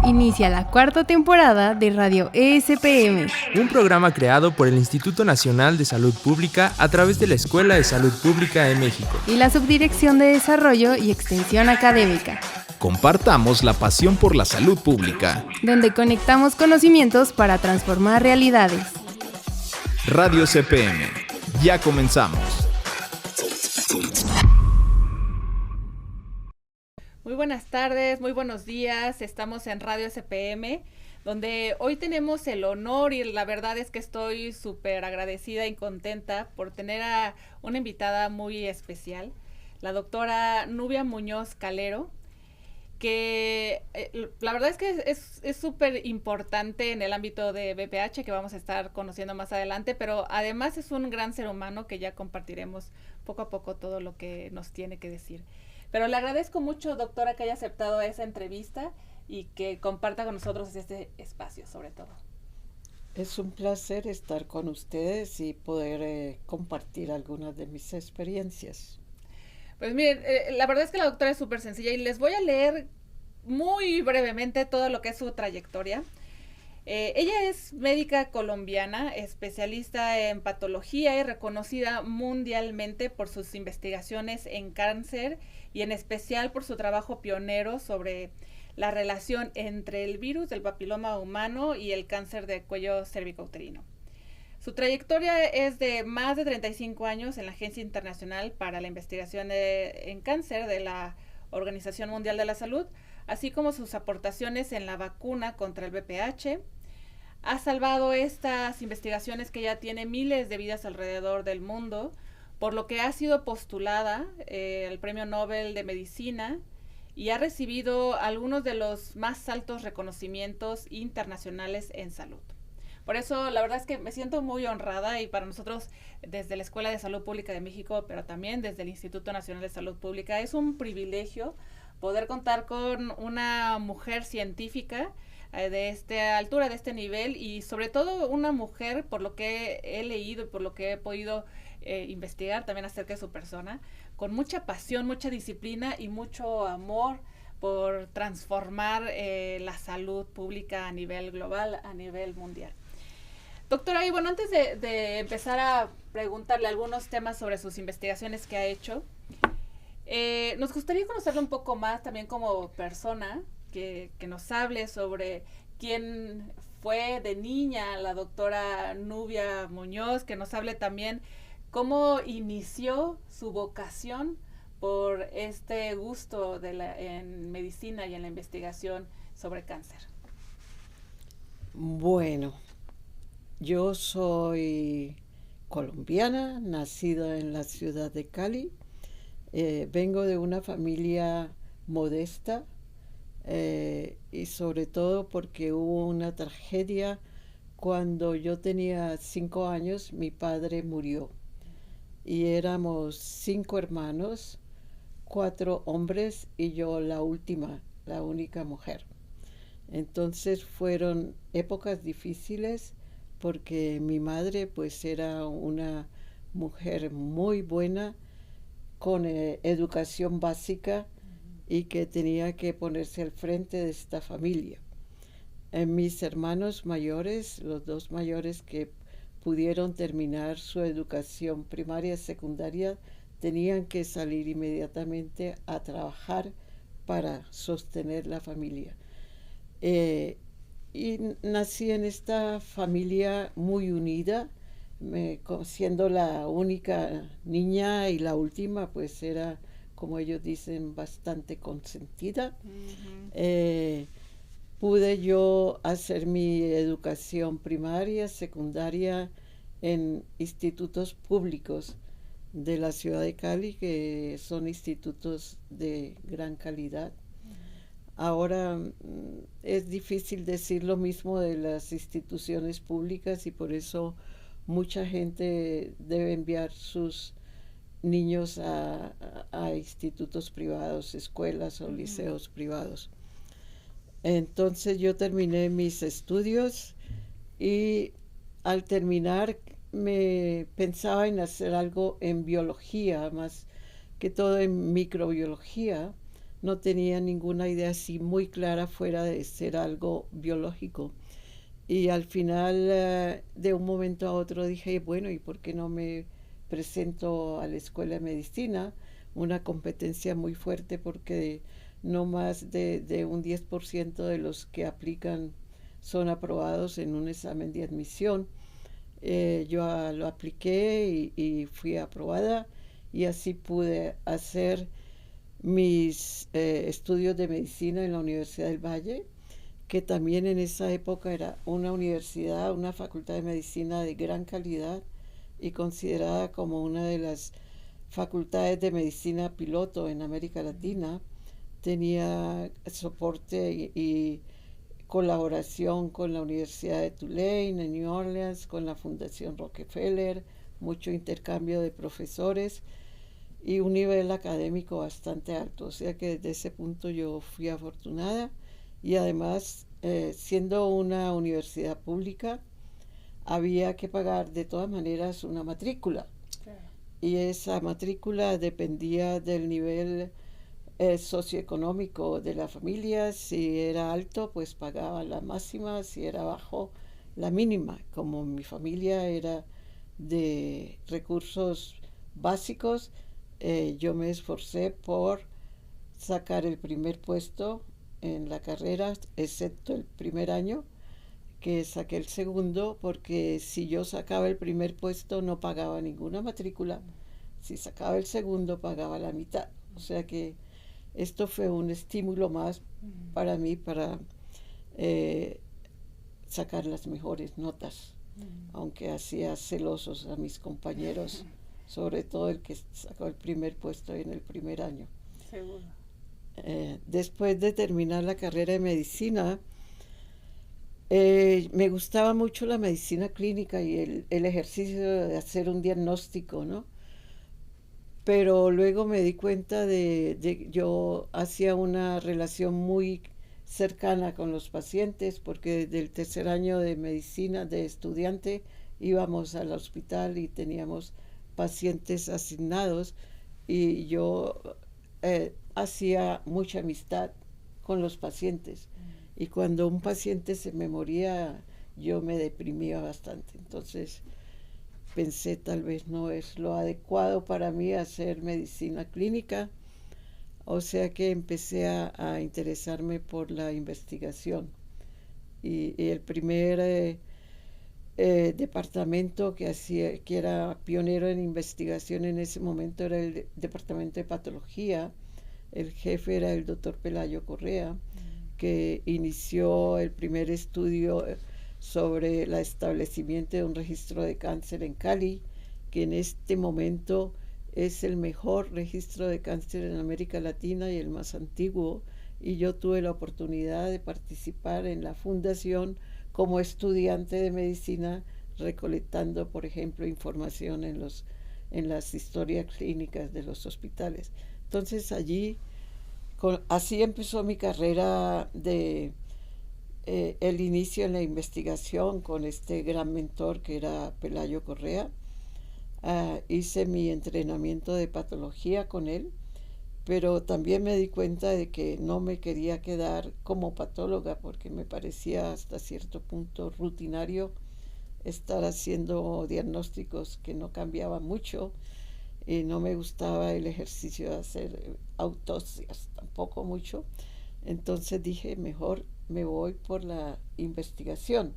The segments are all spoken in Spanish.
Inicia la cuarta temporada de Radio ESPM, un programa creado por el Instituto Nacional de Salud Pública a través de la Escuela de Salud Pública de México y la Subdirección de Desarrollo y Extensión Académica. Compartamos la pasión por la salud pública, donde conectamos conocimientos para transformar realidades. Radio CPM, ya comenzamos. Muy buenas tardes, muy buenos días, estamos en Radio CPM, donde hoy tenemos el honor y la verdad es que estoy súper agradecida y contenta por tener a una invitada muy especial, la doctora Nubia Muñoz Calero, que la verdad es que es súper importante en el ámbito de BPH, que vamos a estar conociendo más adelante, pero además es un gran ser humano que ya compartiremos poco a poco todo lo que nos tiene que decir. Pero le agradezco mucho, doctora, que haya aceptado esa entrevista y que comparta con nosotros este espacio, sobre todo. Es un placer estar con ustedes y poder compartir algunas de mis experiencias. Pues miren, la verdad es que la doctora es súper sencilla y les voy a leer muy brevemente todo lo que es su trayectoria. Ella es médica colombiana, especialista en patología y reconocida mundialmente por sus investigaciones en cáncer y en especial por su trabajo pionero sobre la relación entre el virus del papiloma humano y el cáncer de cuello cervicouterino. Su trayectoria es de más de 35 años en la Agencia Internacional para la Investigación en Cáncer de la Organización Mundial de la Salud, así como sus aportaciones en la vacuna contra el VPH. Ha salvado estas investigaciones que ya tiene miles de vidas alrededor del mundo, por lo que ha sido postulada al Premio Nobel de Medicina y ha recibido algunos de los más altos reconocimientos internacionales en salud. Por eso, la verdad es que me siento muy honrada y para nosotros, desde la Escuela de Salud Pública de México, pero también desde el Instituto Nacional de Salud Pública, es un privilegio poder contar con una mujer científica de esta altura, de este nivel, y sobre todo una mujer, por lo que he leído y por lo que he podido investigar también acerca de su persona, con mucha pasión, mucha disciplina y mucho amor por transformar la salud pública a nivel global, a nivel mundial. Doctora, y bueno, antes de empezar a preguntarle algunos temas sobre sus investigaciones que ha hecho, nos gustaría conocerla un poco más también como persona, que nos hable sobre quién fue de niña la doctora Nubia Muñoz, que nos hable también cómo inició su vocación por este gusto en medicina y en la investigación sobre cáncer. Bueno, yo soy colombiana, nacida en la ciudad de Cali. Vengo de una familia modesta y sobre todo porque hubo una tragedia. Cuando yo tenía 5 años, mi padre murió y éramos 5 hermanos, 4 hombres y yo la última, la única mujer. Entonces fueron épocas difíciles porque mi madre pues era una mujer muy buena con educación básica y que tenía que ponerse al frente de esta familia. Mis hermanos mayores, los 2 mayores que pudieron terminar su educación primaria y secundaria, tenían que salir inmediatamente a trabajar para sostener la familia. Y nací en esta familia muy unida, siendo la única niña y la última, pues era, como ellos dicen, bastante consentida. Uh-huh. Pude yo hacer mi educación primaria, secundaria en institutos públicos de la ciudad de Cali, que son institutos de gran calidad. Ahora es difícil decir lo mismo de las instituciones públicas y por eso mucha gente debe enviar sus niños a institutos privados, escuelas o liceos privados. Entonces yo terminé mis estudios y al terminar me pensaba en hacer algo en biología, más que todo en microbiología, no tenía ninguna idea así muy clara fuera de ser algo biológico. Y al final, de un momento a otro, dije, bueno, ¿y por qué no me presento a la Escuela de Medicina? Una competencia muy fuerte porque no más de un 10% de los que aplican son aprobados en un examen de admisión. Yo lo apliqué y fui aprobada, y así pude hacer mis estudios de medicina en la Universidad del Valle, que también en esa época era una universidad, una facultad de medicina de gran calidad y considerada como una de las facultades de medicina piloto en América Latina. Tenía soporte y colaboración con la Universidad de Tulane en New Orleans, con la Fundación Rockefeller, mucho intercambio de profesores y un nivel académico bastante alto. O sea que desde ese punto yo fui afortunada, y además, siendo una universidad pública, había que pagar de todas maneras una matrícula. Claro. Y esa matrícula dependía del nivel socioeconómico de la familia. Si era alto, pues pagaba la máxima; si era bajo, la mínima. Como mi familia era de recursos básicos, yo me esforcé por sacar el primer puesto en la carrera, excepto el primer año, que saqué el segundo, porque si yo sacaba el primer puesto no pagaba ninguna matrícula; si sacaba el segundo pagaba la mitad. O sea que esto fue un estímulo más para mí para sacar las mejores notas, aunque hacía celosos a mis compañeros, sobre todo el que sacó el primer puesto en el primer año. Seguro. Después de terminar la carrera de medicina, me gustaba mucho la medicina clínica y el ejercicio de hacer un diagnóstico, ¿no? Pero luego me di cuenta yo hacía una relación muy cercana con los pacientes, porque desde el tercer año de medicina de estudiante íbamos al hospital y teníamos pacientes asignados, y yo hacía mucha amistad con los pacientes. Y cuando un paciente se me moría, yo me deprimía bastante. Entonces pensé, tal vez no es lo adecuado para mí hacer medicina clínica. O sea que empecé a interesarme por la investigación. Y el primer departamento que era pionero en investigación en ese momento era el departamento de patología. El jefe era el doctor Pelayo Correa, que inició el primer estudio sobre el establecimiento de un registro de cáncer en Cali, que en este momento es el mejor registro de cáncer en América Latina y el más antiguo. Y yo tuve la oportunidad de participar en la fundación como estudiante de medicina, recolectando, por ejemplo, información en las historias clínicas de los hospitales. Entonces así empezó mi carrera el inicio en la investigación con este gran mentor que era Pelayo Correa. Hice mi entrenamiento de patología con él, pero también me di cuenta de que no me quería quedar como patóloga, porque me parecía hasta cierto punto rutinario estar haciendo diagnósticos que no cambiaban mucho, y no me gustaba el ejercicio de hacer autopsias tampoco mucho. Entonces dije, mejor me voy por la investigación.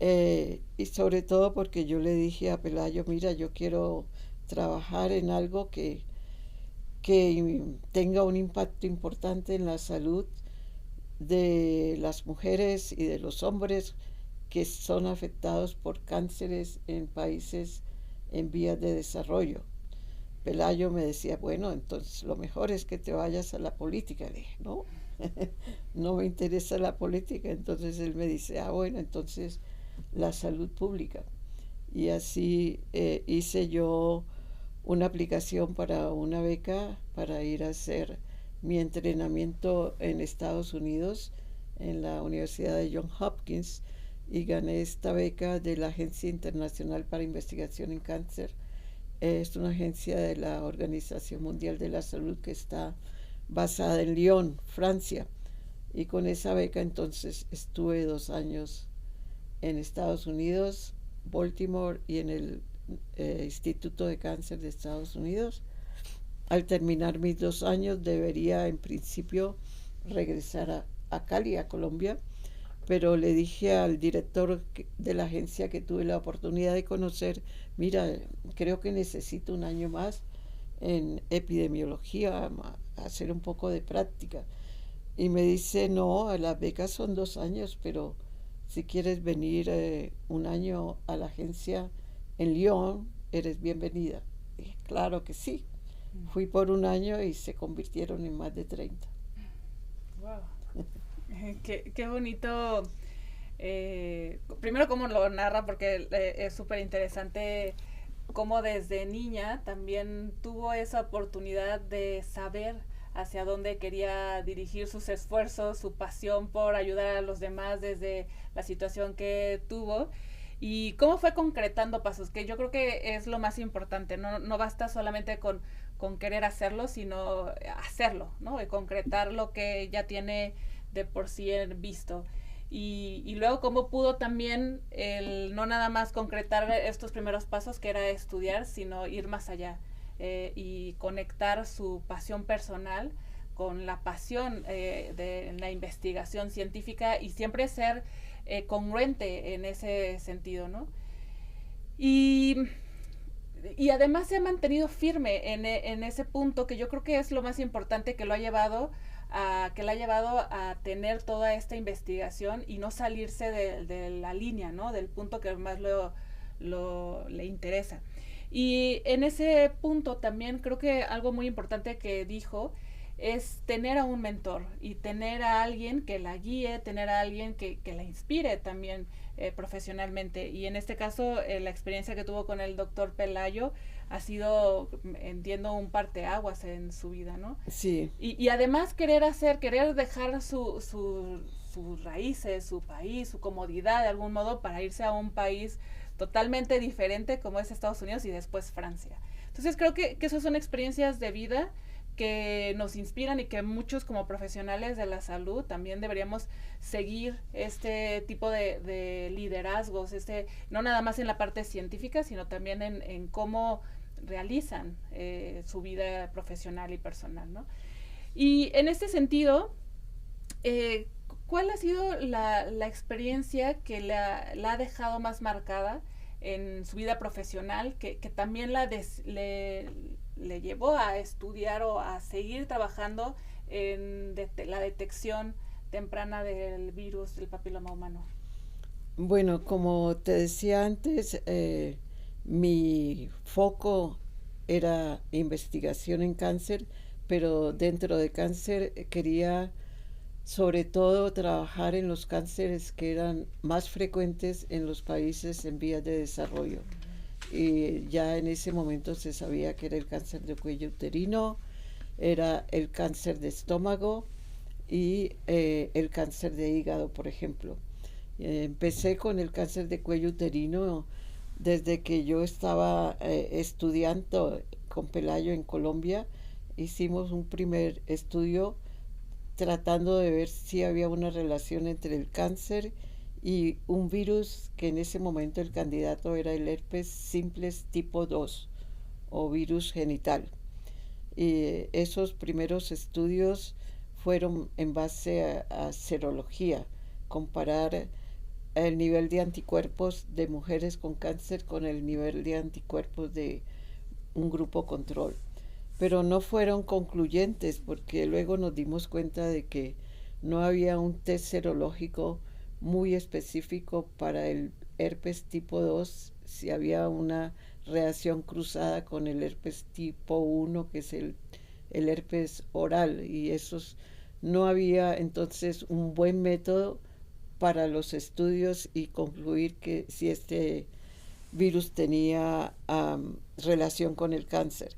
Y sobre todo porque yo le dije a Pelayo, mira, yo quiero trabajar en algo que tenga un impacto importante en la salud de las mujeres y de los hombres que son afectados por cánceres en países en vías de desarrollo. Pelayo me decía, bueno, entonces lo mejor es que te vayas a la política. Le dije, no, no me interesa la política. Entonces él me dice, bueno, entonces la salud pública. Y así hice yo una aplicación para una beca para ir a hacer mi entrenamiento en Estados Unidos, en la Universidad de Johns Hopkins, y gané esta beca de la Agencia Internacional para Investigación en Cáncer. Es una agencia de la Organización Mundial de la Salud que está basada en Lyon, Francia. Y con esa beca entonces estuve 2 años en Estados Unidos, Baltimore y en el Instituto de Cáncer de Estados Unidos. Al terminar mis 2 años debería en principio regresar a Cali, a Colombia, pero le dije al director de la agencia que tuve la oportunidad de conocer, mira, creo que necesito un año más en epidemiología, hacer un poco de práctica. Y me dice, no, las becas son 2 años, pero si quieres venir un año a la agencia en Lyon, eres bienvenida. Y claro que sí. Fui por 1 año y se convirtieron en más de 30. Wow. Qué bonito. Primero cómo lo narra, porque es súper interesante cómo desde niña también tuvo esa oportunidad de saber hacia dónde quería dirigir sus esfuerzos, su pasión por ayudar a los demás desde la situación que tuvo, y cómo fue concretando pasos, que yo creo que es lo más importante. No basta solamente con querer hacerlo, sino hacerlo, ¿no? Y concretar lo que ya tiene de por sí visto. Y luego cómo pudo también no nada más concretar estos primeros pasos, que era estudiar, sino ir más allá y conectar su pasión personal con la pasión de la investigación científica, y siempre ser congruente en ese sentido, ¿no? Y además se ha mantenido firme en ese punto, que yo creo que es lo más importante, que la ha llevado a tener toda esta investigación y no salirse de la línea, ¿no? Del punto que más le interesa. Y en ese punto también creo que algo muy importante que dijo es tener a un mentor y tener a alguien que la guíe, tener a alguien que la inspire también profesionalmente. Y en este caso, la experiencia que tuvo con el doctor Pelayo ha sido, entiendo, un parteaguas en su vida, ¿no? Sí. Y además querer dejar sus raíces, su país, su comodidad de algún modo, para irse a un país totalmente diferente como es Estados Unidos y después Francia. Entonces creo que esas son experiencias de vida que nos inspiran, y que muchos como profesionales de la salud también deberíamos seguir este tipo de liderazgos, no nada más en la parte científica, sino también en cómo realizan su vida profesional y personal, ¿no? Y en este sentido, ¿cuál ha sido la experiencia que la ha dejado más marcada en su vida profesional, que también le llevó a estudiar o a seguir trabajando en la detección temprana del virus del papiloma humano? Bueno, como te decía antes, mi foco era investigación en cáncer, pero dentro de cáncer quería sobre todo trabajar en los cánceres que eran más frecuentes en los países en vías de desarrollo. Y ya en ese momento se sabía que era el cáncer de cuello uterino, era el cáncer de estómago y el cáncer de hígado, por ejemplo. Empecé con el cáncer de cuello uterino desde que yo estaba estudiando con Pelayo en Colombia. Hicimos un primer estudio tratando de ver si había una relación entre el cáncer y un virus, que en ese momento el candidato era el herpes simplex tipo 2 o virus genital. Y esos primeros estudios fueron en base a serología, comparar el nivel de anticuerpos de mujeres con cáncer con el nivel de anticuerpos de un grupo control. Pero no fueron concluyentes, porque luego nos dimos cuenta de que no había un test serológico muy específico para el herpes tipo 2, si había una reacción cruzada con el herpes tipo 1, que es el herpes oral, y esos no había entonces un buen método para los estudios y concluir que si este virus tenía relación con el cáncer.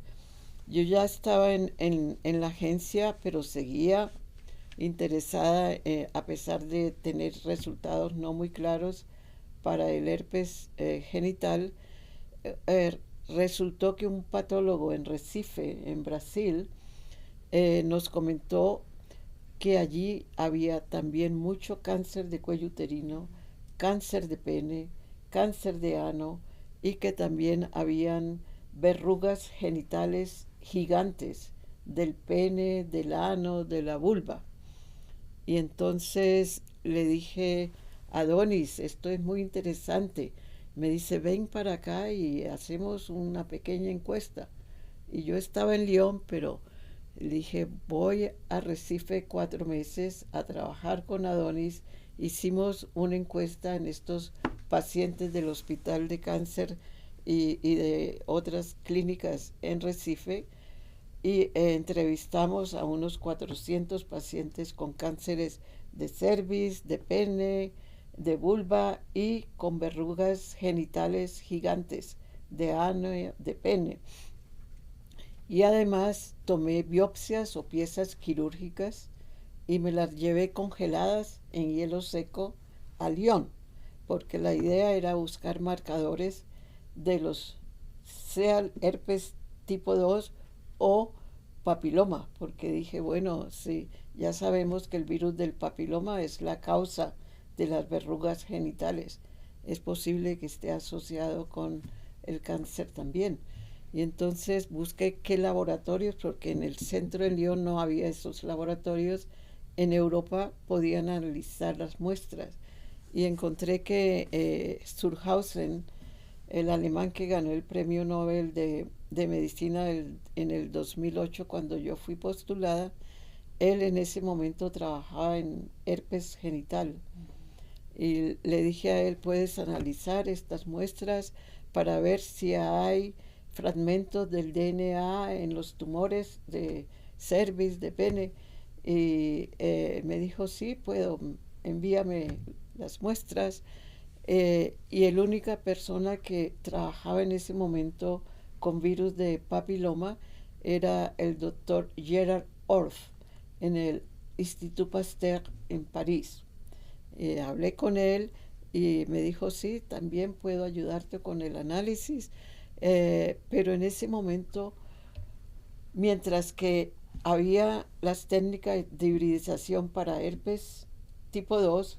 Yo ya estaba en la agencia, pero seguía interesada, a pesar de tener resultados no muy claros para el herpes genital. Resultó que un patólogo en Recife, en Brasil, nos comentó que allí había también mucho cáncer de cuello uterino, cáncer de pene, cáncer de ano y que también habían verrugas genitales gigantes del pene, del ano, de la vulva. Y entonces le dije, Adonis, esto es muy interesante. Me dice, ven para acá y hacemos una pequeña encuesta. Y yo estaba en Lyon, pero le dije, voy a Recife 4 meses a trabajar con Adonis. Hicimos una encuesta en estos pacientes del Hospital de Cáncer y de otras clínicas en Recife y entrevistamos a unos 400 pacientes con cánceres de cervix, de pene, de vulva y con verrugas genitales gigantes de ano, de pene. Y además tomé biopsias o piezas quirúrgicas y me las llevé congeladas en hielo seco a Lyon, porque la idea era buscar marcadores de los, sea herpes tipo 2 o papiloma, porque dije, bueno, sí, ya sabemos que el virus del papiloma es la causa de las verrugas genitales. Es posible que esté asociado con el cáncer también. Y entonces busqué qué laboratorios, porque en el centro de Lyon no había esos laboratorios. En Europa podían analizar las muestras. Y encontré que Surhausen, el alemán que ganó el premio Nobel de Medicina en el 2008, cuando yo fui postulada, él en ese momento trabajaba en herpes genital. Y le dije a él, puedes analizar estas muestras para ver si hay fragmentos del DNA en los tumores de cervix, de pene. Y me dijo, sí, puedo, envíame las muestras. Y la única persona que trabajaba en ese momento con virus de papiloma era el doctor Gerard Orff en el Institut Pasteur en París. Hablé con él y me dijo, sí, también puedo ayudarte con el análisis, pero en ese momento, mientras que había las técnicas de hibridización para herpes tipo 2,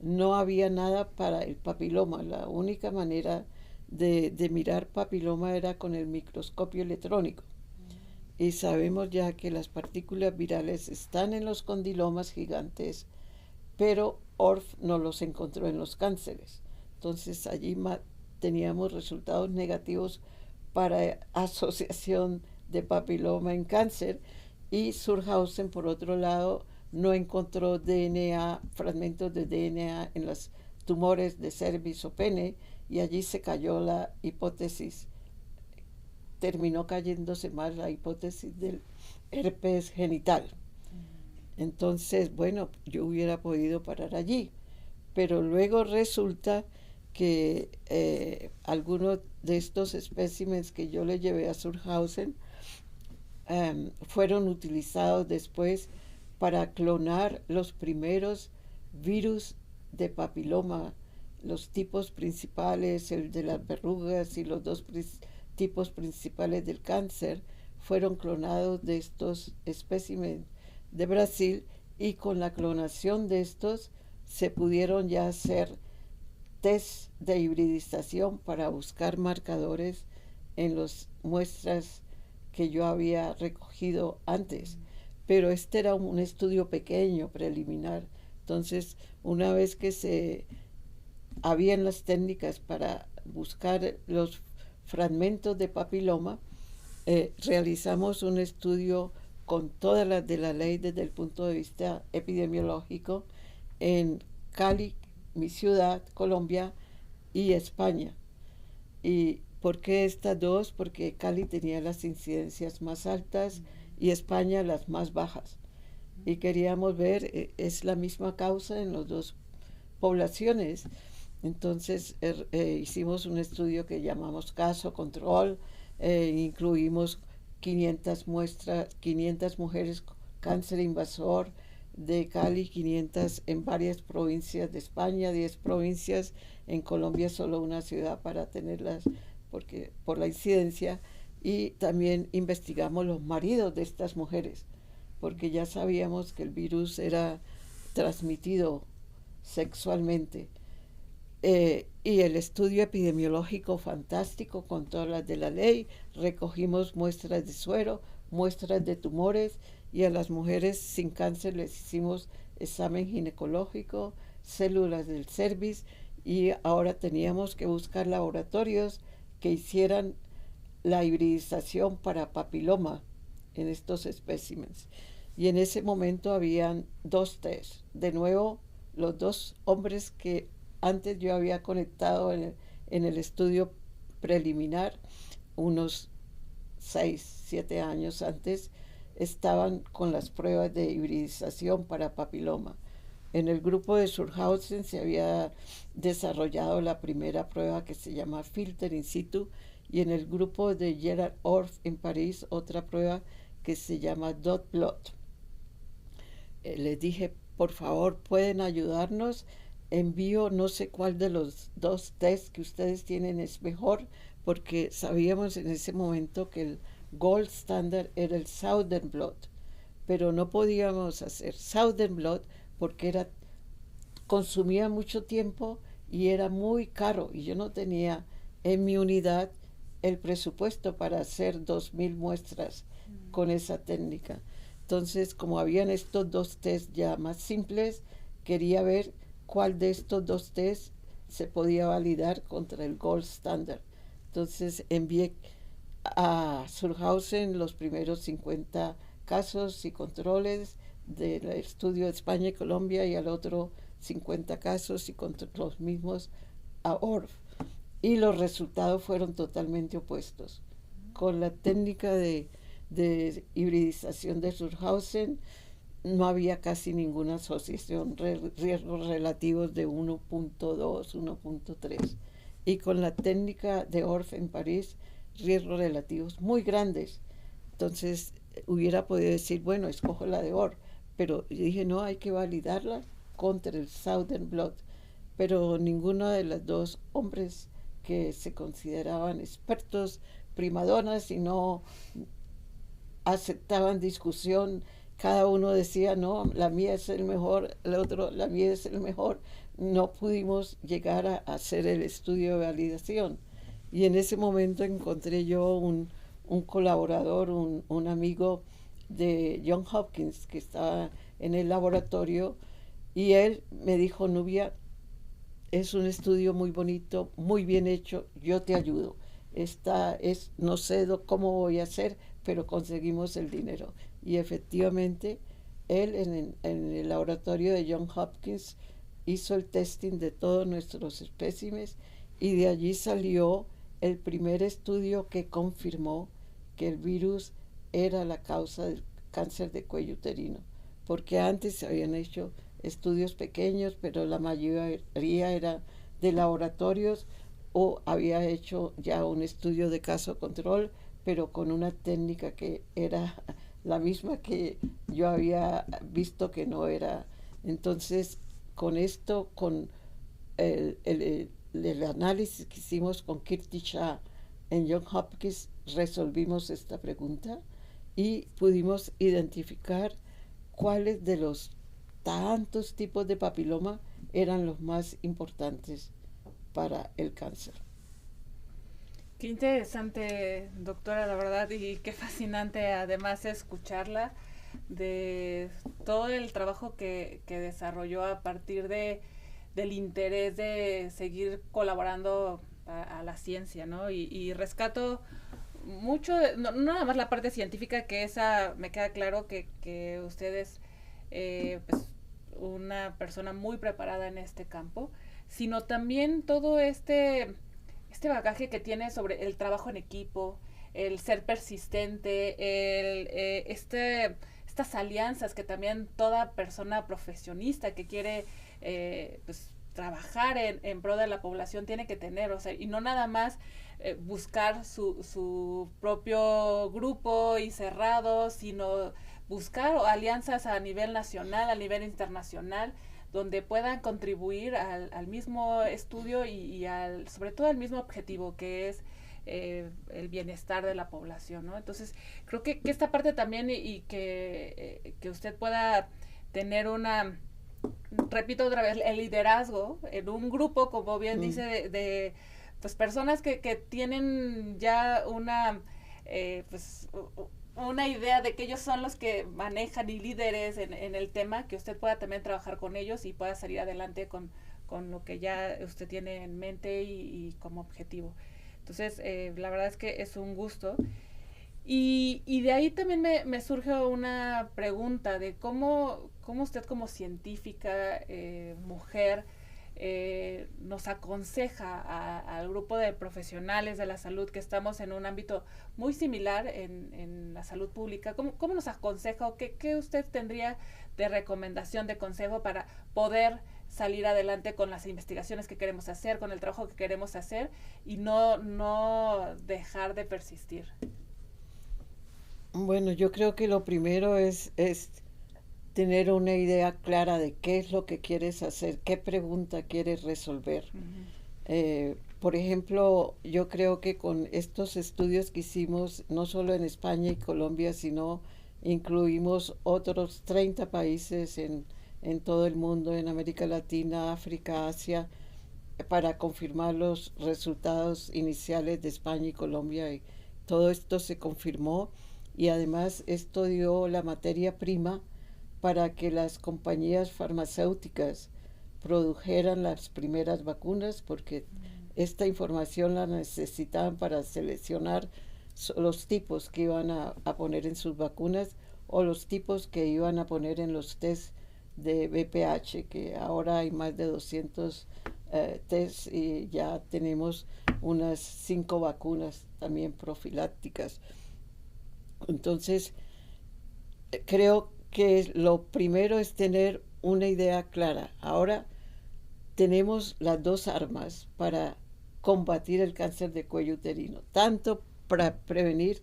no había nada para el papiloma. La única manera de mirar papiloma era con el microscopio electrónico. Y sabemos ya que las partículas virales están en los condilomas gigantes, pero Orff no los encontró en los cánceres. Entonces allí teníamos resultados negativos para asociación de papiloma en cáncer, y Surhausen, por otro lado, no encontró DNA, fragmentos de DNA en los tumores de cervix o pene, y allí se cayó la hipótesis, terminó cayéndose más la hipótesis del herpes genital. Entonces, bueno, yo hubiera podido parar allí, pero luego resulta que algunos de estos especímenes que yo le llevé a Surhausen fueron utilizados después para clonar los primeros virus de papiloma, los tipos principales, el de las verrugas y los dos tipos principales del cáncer, fueron clonados de estos especímenes de Brasil, y con la clonación de estos se pudieron ya hacer test de hibridización para buscar marcadores en las muestras que yo había recogido antes. Pero este era un estudio pequeño, preliminar. Entonces, una vez que se habían las técnicas para buscar los fragmentos de papiloma, realizamos un estudio con todas las de la ley desde el punto de vista epidemiológico en Cali, mi ciudad, Colombia, y España. ¿Y por qué estas dos? Porque Cali tenía las incidencias más altas y España las más bajas. Y queríamos ver, es la misma causa en las dos poblaciones. Entonces hicimos un estudio que llamamos caso control, incluimos 500 muestras, 500 mujeres con cáncer invasor de Cali, 500 en varias provincias de España, 10 provincias, en Colombia solo una ciudad para tenerlas porque por la incidencia, y también investigamos los maridos de estas mujeres, porque ya sabíamos que el virus era transmitido sexualmente. Y el estudio epidemiológico fantástico con todas las de la ley, recogimos muestras de suero, muestras de tumores, y a las mujeres sin cáncer les hicimos examen ginecológico, células del cervix, y ahora teníamos que buscar laboratorios que hicieran la hibridización para papiloma en estos especímenes. Y en ese momento habían 2 test. De nuevo, los 2 hombres que antes yo había conectado en el estudio preliminar, unos 6, 7 años antes, estaban con las pruebas de hibridización para papiloma. En el grupo de Surhausen se había desarrollado la primera prueba que se llama Filter in situ, y en el grupo de Gerard Orff en París otra prueba que se llama Dot Blot. Les dije, por favor, ¿pueden ayudarnos? Envío no sé cuál de los 2 tests que ustedes tienen es mejor, porque sabíamos en ese momento que el gold standard era el Southern Blot, pero no podíamos hacer Southern Blot porque consumía mucho tiempo y era muy caro, y yo no tenía en mi unidad el presupuesto para hacer 2,000 muestras con esa técnica. Entonces, como habían estos 2 tests ya más simples, quería ver cuál de estos 2 tests se podía validar contra el gold standard. Entonces envié a Surhausen los primeros 50 casos y controles del estudio de España y Colombia, y al otro 50 casos y los mismos a Orff. Y los resultados fueron totalmente opuestos. Con la técnica de hibridización de Surhausen no había casi ninguna asociación, riesgos relativos de 1.2, 1.3. Y con la técnica de Orff en París, riesgos relativos muy grandes. Entonces hubiera podido decir, bueno, escojo la de Orff, pero yo dije, no, hay que validarla contra el Southern Blot. Pero ninguno de los 2 hombres que se consideraban expertos, primadonas, y no aceptaban discusión. Cada uno decía, no, la mía es el mejor, el otro, la mía es el mejor. No pudimos llegar a hacer el estudio de validación. Y en ese momento encontré yo un colaborador, un amigo de Johns Hopkins que estaba en el laboratorio, y él me dijo, Nubia, es un estudio muy bonito, muy bien hecho, yo te ayudo. No sé cómo voy a hacer, pero conseguimos el dinero. Y efectivamente, él en el laboratorio de Johns Hopkins hizo el testing de todos nuestros espécimes, y de allí salió el primer estudio que confirmó que el virus era la causa del cáncer de cuello uterino, porque antes se habían hecho estudios pequeños, pero la mayoría era de laboratorios, o había hecho ya un estudio de caso control, pero con una técnica que era la misma que yo había visto que no era. Entonces, con esto, con el análisis que hicimos con Kirti Shah en Johns Hopkins, resolvimos esta pregunta y pudimos identificar cuáles de los tantos tipos de papiloma eran los más importantes para el cáncer. Qué interesante, doctora, la verdad, y qué fascinante además escucharla de todo el trabajo que desarrolló a partir del interés de seguir colaborando a la ciencia, ¿no? Y rescato mucho, no nada más la parte científica, que esa me queda claro que usted es pues una persona muy preparada en este campo, sino también todo este bagaje que tiene sobre el trabajo en equipo, el ser persistente, estas alianzas que también toda persona profesionista que quiere pues trabajar en pro de la población tiene que tener, o sea, y no nada más buscar su propio grupo y cerrado, sino buscar alianzas a nivel nacional, a nivel internacional, donde puedan contribuir al mismo estudio y sobre todo al mismo objetivo, que es el bienestar de la población, ¿no? Entonces, creo que esta parte también y que usted pueda tener repito otra vez, el liderazgo en un grupo, como bien dice, de pues personas que tienen ya pues una idea de que ellos son los que manejan y líderes en el tema, que usted pueda también trabajar con ellos y pueda salir adelante con lo que ya usted tiene en mente y como objetivo. Entonces, la verdad es que es un gusto. Y de ahí también me surge una pregunta de cómo usted como científica, mujer, nos aconseja al grupo de profesionales de la salud que estamos en un ámbito muy similar en la salud pública. ¿Cómo nos aconseja o qué usted tendría de recomendación, de consejo para poder salir adelante con las investigaciones que queremos hacer, con el trabajo que queremos hacer y no dejar de persistir? Bueno, yo creo que lo primero es tener una idea clara de qué es lo que quieres hacer, qué pregunta quieres resolver. Por ejemplo, yo creo que con estos estudios que hicimos, no solo en España y Colombia, sino incluimos otros 30 países en todo el mundo, en América Latina, África, Asia, para confirmar los resultados iniciales de España y Colombia. Y todo esto se confirmó y además esto dio la materia prima para que las compañías farmacéuticas produjeran las primeras vacunas, porque esta información la necesitaban para seleccionar los tipos que iban a poner en sus vacunas o los tipos que iban a poner en los test de VPH, que ahora hay más de 200 tests y ya tenemos unas 5 vacunas también profilácticas. Entonces, creo que lo primero es tener una idea clara. Ahora tenemos las dos armas para combatir el cáncer de cuello uterino, tanto para prevenir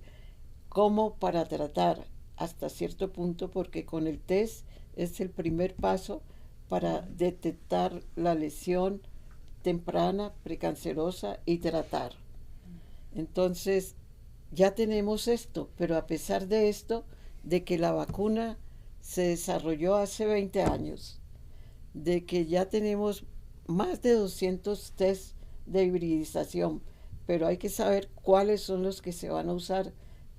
como para tratar hasta cierto punto, porque con el test es el primer paso para detectar la lesión temprana, precancerosa y tratar. Entonces, ya tenemos esto, pero a pesar de esto, de que la vacuna se desarrolló hace 20 años, de que ya tenemos más de 200 test de hibridización, pero hay que saber cuáles son los que se van a usar,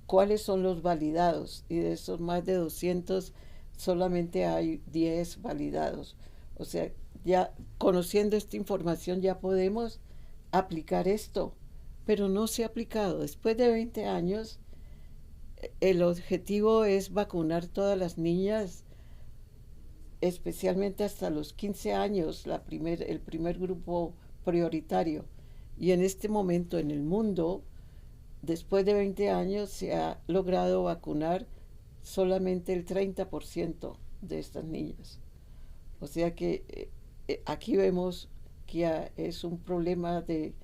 cuáles son los validados, y de esos más de 200 solamente hay 10 validados. O sea, ya conociendo esta información ya podemos aplicar esto, pero no se ha aplicado. Después de 20 años, el objetivo es vacunar todas las niñas, especialmente hasta los 15 años, el primer grupo prioritario. Y en este momento en el mundo, después de 20 años, se ha logrado vacunar solamente el 30% de estas niñas. O sea que aquí vemos que es un problema de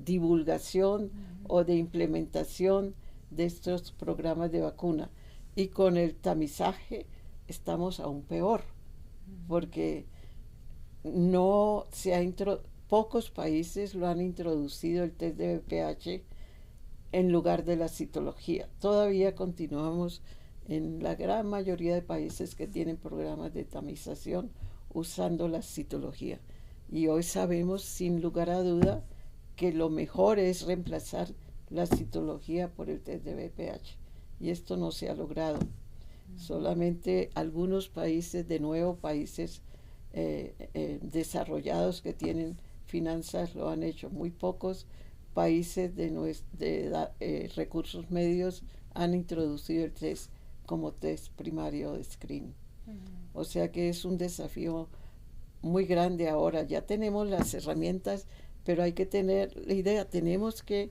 divulgación o de implementación de estos programas de vacuna. Y con el tamizaje estamos aún peor, porque no se ha pocos países lo han introducido el test de VPH en lugar de la citología. Todavía continuamos en la gran mayoría de países que tienen programas de tamización usando la citología. Y hoy sabemos sin lugar a duda que lo mejor es reemplazar la citología por el test de VPH. Y esto no se ha logrado. Solamente algunos países, de nuevo países desarrollados que tienen finanzas lo han hecho. Muy pocos países de recursos medios han introducido el test como test primario de screening. O sea que es un desafío muy grande ahora. Ya tenemos las herramientas, pero hay que tener la idea, tenemos que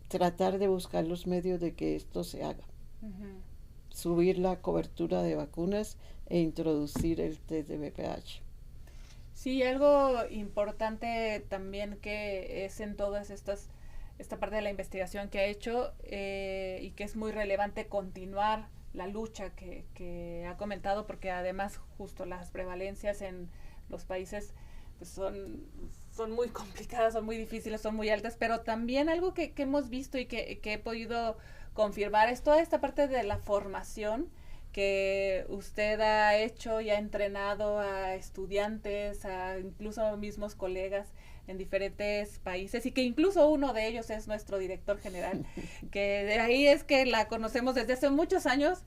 tratar de buscar los medios de que esto se haga. Subir la cobertura de vacunas e introducir el test de VPH. Sí, algo importante también que es en todas esta parte de la investigación que ha hecho y que es muy relevante continuar la lucha que ha comentado, porque además justo las prevalencias en los países pues son muy complicadas, son muy difíciles, son muy altas, pero también algo que hemos visto y que he podido confirmar es toda esta parte de la formación que usted ha hecho y ha entrenado a estudiantes, a incluso mismos colegas en diferentes países, y que incluso uno de ellos es nuestro director general, que de ahí es que la conocemos desde hace muchos años,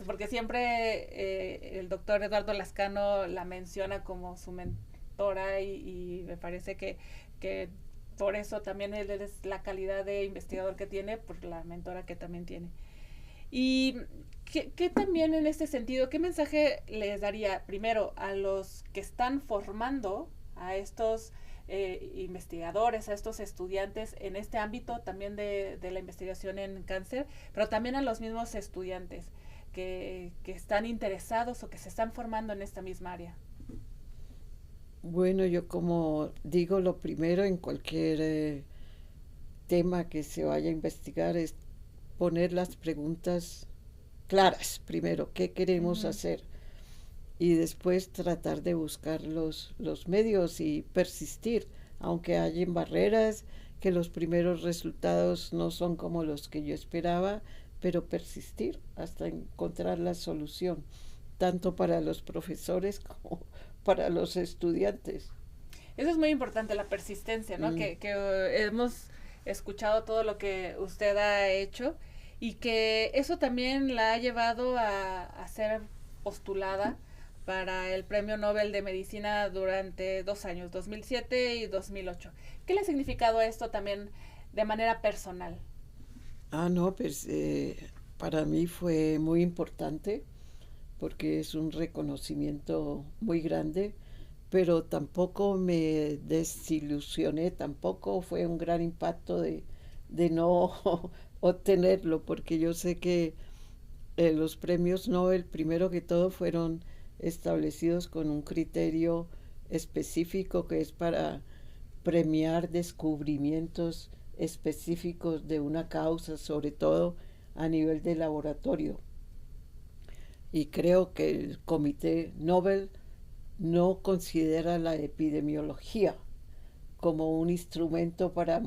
porque siempre el doctor Eduardo Lascano la menciona como su mentora, y me parece que por eso también él es la calidad de investigador que tiene, por la mentora que también tiene. Y ¿qué también en este sentido, qué mensaje les daría primero a los que están formando a estos investigadores, a estos estudiantes en este ámbito también de la investigación en cáncer, pero también a los mismos estudiantes que están interesados o que se están formando en esta misma área? Bueno, yo como digo, lo primero en cualquier tema que se vaya a investigar es poner las preguntas claras primero, qué queremos hacer, y después tratar de buscar los medios y persistir, aunque hayan barreras, que los primeros resultados no son como los que yo esperaba, pero persistir hasta encontrar la solución, tanto para los profesores como para los estudiantes. Eso es muy importante, la persistencia, ¿no? Que hemos escuchado todo lo que usted ha hecho, y que eso también la ha llevado a ser postulada para el Premio Nobel de Medicina durante 2 años, 2007 y 2008. ¿Qué le ha significado esto también de manera personal? No, pues para mí fue muy importante porque es un reconocimiento muy grande, pero tampoco me desilusioné, tampoco fue un gran impacto de no obtenerlo, porque yo sé que los premios Nobel, primero que todo, fueron establecidos con un criterio específico que es para premiar descubrimientos específicos de una causa, sobre todo a nivel de laboratorio. Y creo que el Comité Nobel no considera la epidemiología como un instrumento para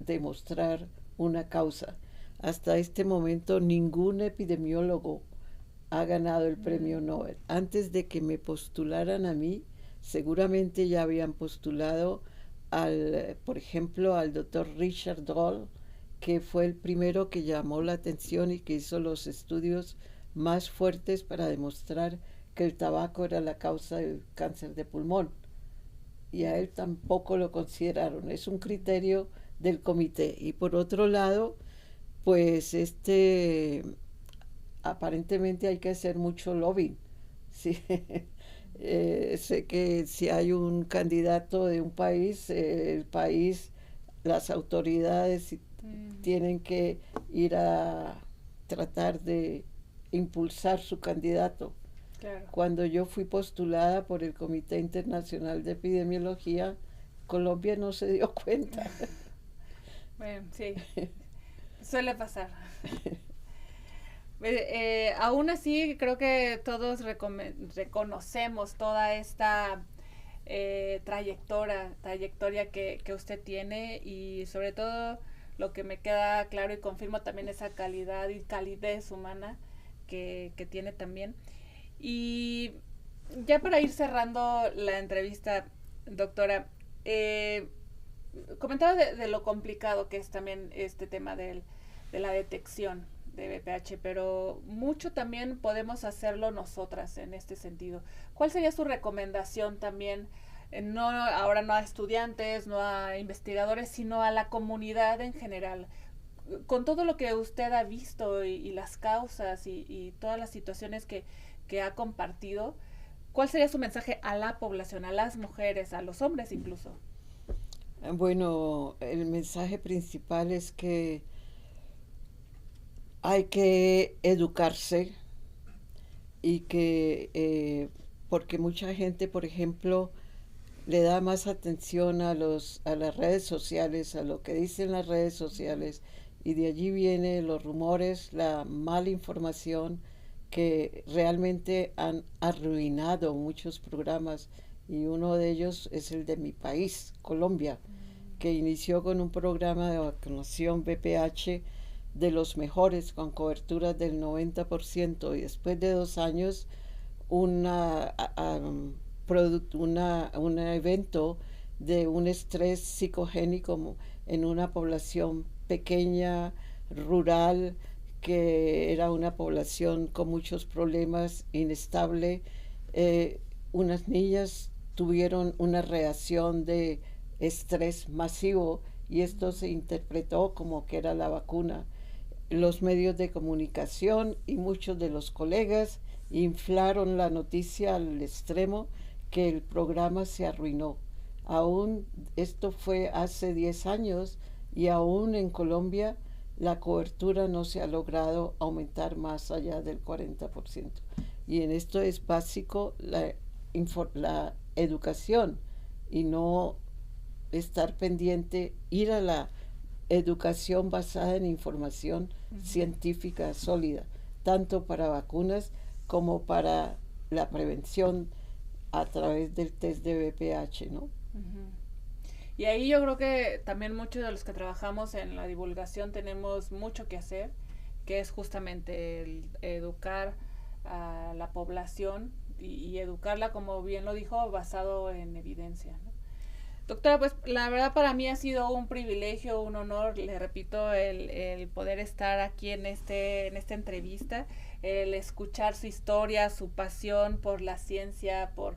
demostrar una causa. Hasta este momento ningún epidemiólogo ha ganado el premio Nobel. Antes de que me postularan a mí, seguramente ya habían postulado por ejemplo, al doctor Richard Doll, que fue el primero que llamó la atención y que hizo los estudios más fuertes para demostrar que el tabaco era la causa del cáncer de pulmón. Y a él tampoco lo consideraron. Es un criterio del comité. Y por otro lado, pues aparentemente hay que hacer mucho lobbying. ¿Sí? Sé que si hay un candidato de un país, el país, las autoridades tienen que ir a tratar de impulsar su candidato. Claro. Cuando yo fui postulada por el Comité Internacional de Epidemiología, Colombia no se dio cuenta. Bueno, sí, suele pasar. Aún así, creo que todos reconocemos toda esta trayectoria que usted tiene, y sobre todo lo que me queda claro y confirmo también esa calidad y calidez humana que tiene también. Y ya para ir cerrando la entrevista, doctora, comentaba de lo complicado que es también este tema de la detección de BPH, pero mucho también podemos hacerlo nosotras en este sentido. ¿Cuál sería su recomendación también, ahora no a estudiantes, no a investigadores, sino a la comunidad en general? Con todo lo que usted ha visto y las causas y todas las situaciones que ha compartido, ¿cuál sería su mensaje a la población, a las mujeres, a los hombres incluso? Bueno, el mensaje principal es que hay que educarse, y que porque mucha gente, por ejemplo, le da más atención a las redes sociales, a lo que dicen las redes sociales, y de allí vienen los rumores, la mala información, que realmente han arruinado muchos programas y uno de ellos es el de mi país, Colombia, que inició con un programa de vacunación VPH de los mejores, con coberturas del 90%, y después de 2 años un evento de un estrés psicogénico en una población pequeña, rural, que era una población con muchos problemas, inestable. Unas niñas tuvieron una reacción de estrés masivo y esto se interpretó como que era la vacuna. Los medios de comunicación y muchos de los colegas inflaron la noticia al extremo que el programa se arruinó. Aún esto fue hace 10 años y aún en Colombia la cobertura no se ha logrado aumentar más allá del 40%. Y en esto es básico la educación y no estar pendiente, ir a la educación basada en información científica sólida, tanto para vacunas como para la prevención a través del test de VPH, ¿no? Y ahí yo creo que también muchos de los que trabajamos en la divulgación tenemos mucho que hacer, que es justamente el educar a la población y educarla, como bien lo dijo, basado en evidencia, ¿no? Doctora, pues la verdad para mí ha sido un privilegio, un honor, le repito, el poder estar aquí en esta entrevista, el escuchar su historia, su pasión por la ciencia, por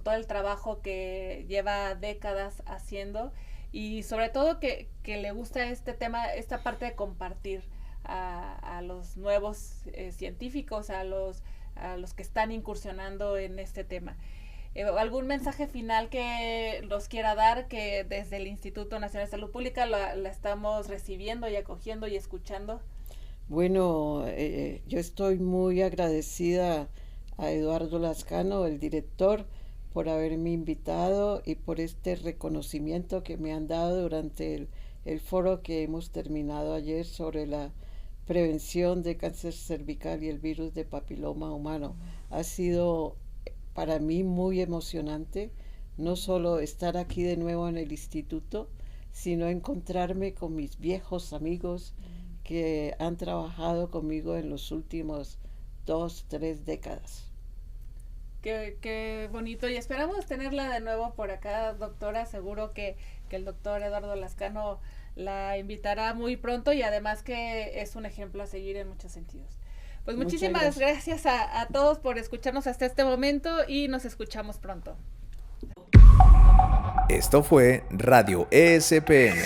todo el trabajo que lleva décadas haciendo y sobre todo que le gusta este tema, esta parte de compartir a los nuevos científicos, a los que están incursionando en este tema. ¿Algún mensaje final que nos quiera dar, que desde el Instituto Nacional de Salud Pública la estamos recibiendo y acogiendo y escuchando? Bueno, yo estoy muy agradecida a Eduardo Lascano, el director, por haberme invitado y por este reconocimiento que me han dado durante el foro que hemos terminado ayer sobre la prevención de cáncer cervical y el virus de papiloma humano. Ha sido para mí muy emocionante, no solo estar aquí de nuevo en el instituto, sino encontrarme con mis viejos amigos que han trabajado conmigo en los últimos 2-3 décadas. Qué bonito, y esperamos tenerla de nuevo por acá, doctora. Seguro que el doctor Eduardo Lascano la invitará muy pronto y además que es un ejemplo a seguir en muchos sentidos. Pues muchísimas gracias a todos por escucharnos hasta este momento y nos escuchamos pronto. Esto fue Radio ESPM,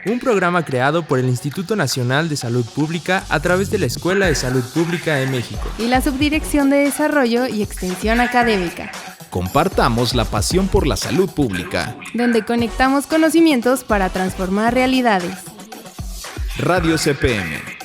un programa creado por el Instituto Nacional de Salud Pública a través de la Escuela de Salud Pública de México y la Subdirección de Desarrollo y Extensión Académica. Compartamos la pasión por la salud pública, donde conectamos conocimientos para transformar realidades. Radio CPM.